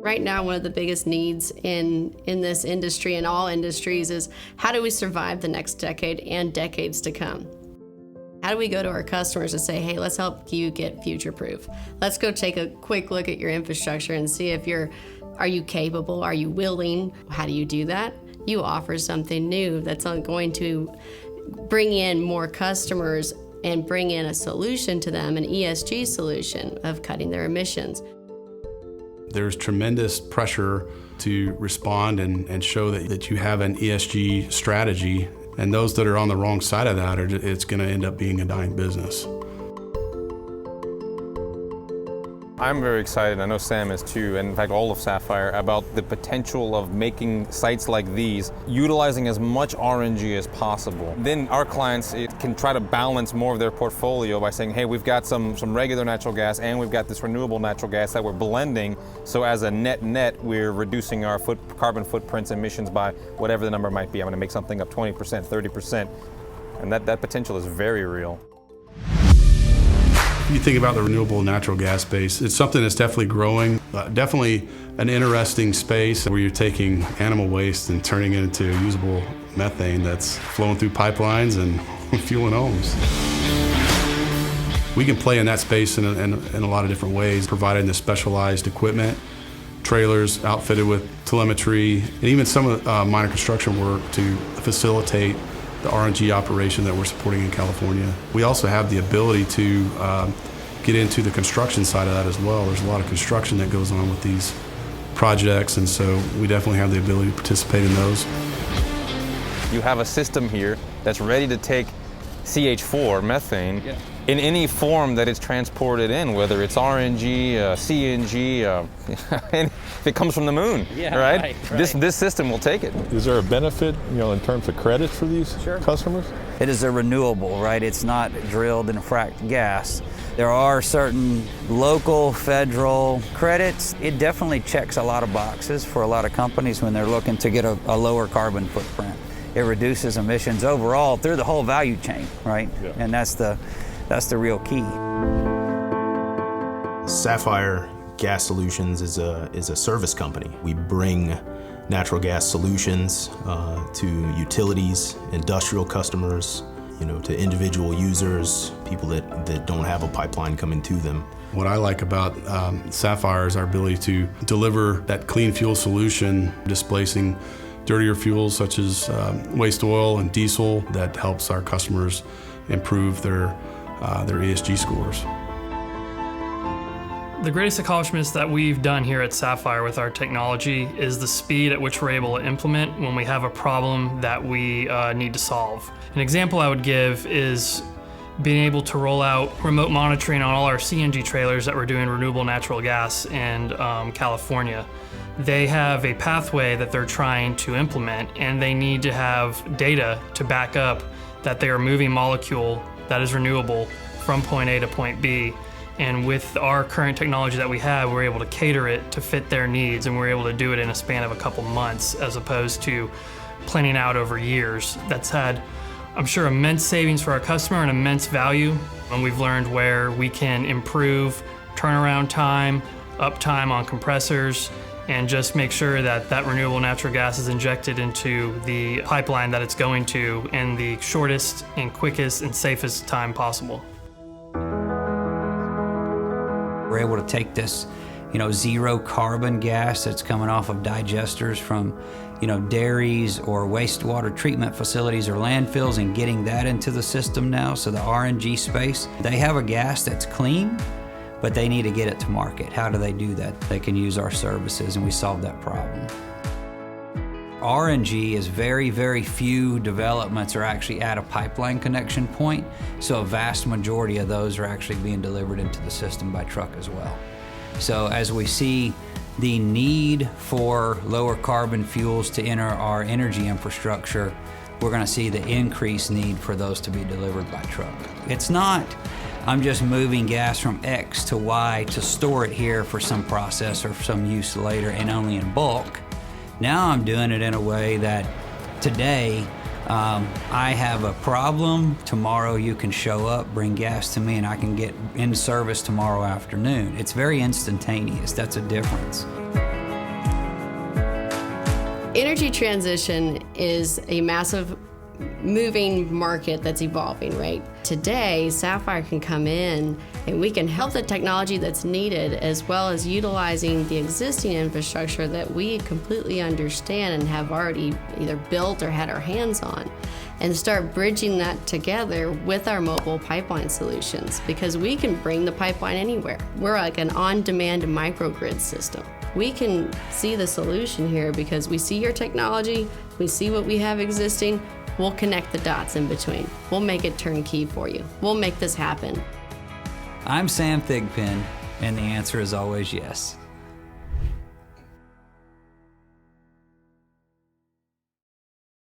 Right now, one of the biggest needs in this industry and all industries is how do we survive the next decade and decades to come? How do we go to our customers and say, hey, let's help you get future-proof? Let's go take a quick look at your infrastructure and see if are you capable? Are you willing? How do you do that? You offer something new that's going to bring in more customers and bring in a solution to them, an ESG solution of cutting their emissions. There's tremendous pressure to respond and show that you have an ESG strategy, and those that are on the wrong side of that, it's going to end up being a dying business. I'm very excited, I know Sam is too, and in fact all of Sapphire, about the potential of making sites like these, utilizing as much RNG as possible. Then our clients can try to balance more of their portfolio by saying, hey, we've got some regular natural gas and we've got this renewable natural gas that we're blending, so as a net, we're reducing our carbon footprints emissions by whatever the number might be. I'm going to make something up 20%, 30%, and that potential is very real. You think about the renewable natural gas space, it's something that's definitely growing, definitely an interesting space where you're taking animal waste and turning it into usable methane that's flowing through pipelines and fueling homes. We can play in that space in a lot of different ways, providing the specialized equipment, trailers outfitted with telemetry, and even some of the minor construction work to facilitate the RNG operation that we're supporting in California. We also have the ability to get into the construction side of that as well. There's a lot of construction that goes on with these projects, and so we definitely have the ability to participate in those. You have a system here that's ready to take CH4, methane, in any form that it's transported in, whether it's RNG, CNG, if it comes from the moon, right? This system will take it. Is there a benefit, in terms of credits for these customers? It is a renewable, right? It's not drilled and fracked gas. There are certain local, federal credits. It definitely checks a lot of boxes for a lot of companies when they're looking to get a lower carbon footprint. It reduces emissions overall through the whole value chain, right? Yeah. And that's the real key. Sapphire Gas Solutions is a service company. We bring natural gas solutions to utilities, industrial customers, to individual users, people that don't have a pipeline coming to them. What I like about Sapphire is our ability to deliver that clean fuel solution, displacing dirtier fuels such as waste oil and diesel that helps our customers improve their ESG scores. The greatest accomplishments that we've done here at Sapphire with our technology is the speed at which we're able to implement when we have a problem that we need to solve. An example I would give is being able to roll out remote monitoring on all our CNG trailers that we're doing renewable natural gas in California. They have a pathway that they're trying to implement, and they need to have data to back up that they are moving molecule that is renewable from point A to point B. And with our current technology that we have, we're able to cater it to fit their needs, and we're able to do it in a span of a couple months as opposed to planning out over years. That's had, I'm sure, immense savings for our customer and immense value. And we've learned where we can improve turnaround time, uptime on compressors, and just make sure that that renewable natural gas is injected into the pipeline that it's going to in the shortest and quickest and safest time possible. We're able to take this, zero carbon gas that's coming off of digesters from, dairies or wastewater treatment facilities or landfills, and getting that into the system now. So the RNG space, they have a gas that's clean, but they need to get it to market. How do they do that? They can use our services, and we solve that problem. RNG is very, very few developments are actually at a pipeline connection point, so a vast majority of those are actually being delivered into the system by truck as well. So as we see the need for lower carbon fuels to enter our energy infrastructure, we're going to see the increased need for those to be delivered by truck. It's not, I'm just moving gas from X to Y to store it here for some process or some use later and only in bulk. Now I'm doing it in a way that today I have a problem, tomorrow you can show up, bring gas to me, and I can get in service tomorrow afternoon. It's very instantaneous. That's a difference. Energy transition is a massive moving market that's evolving, right? Today, Sapphire can come in and we can help the technology that's needed, as well as utilizing the existing infrastructure that we completely understand and have already either built or had our hands on, and start bridging that together with our mobile pipeline solutions, because we can bring the pipeline anywhere. We're like an on-demand microgrid system. We can see the solution here because we see your technology, we see what we have existing, we'll connect the dots in between. We'll make it turnkey for you. We'll make this happen. I'm Sam Thigpen, and the answer is always yes.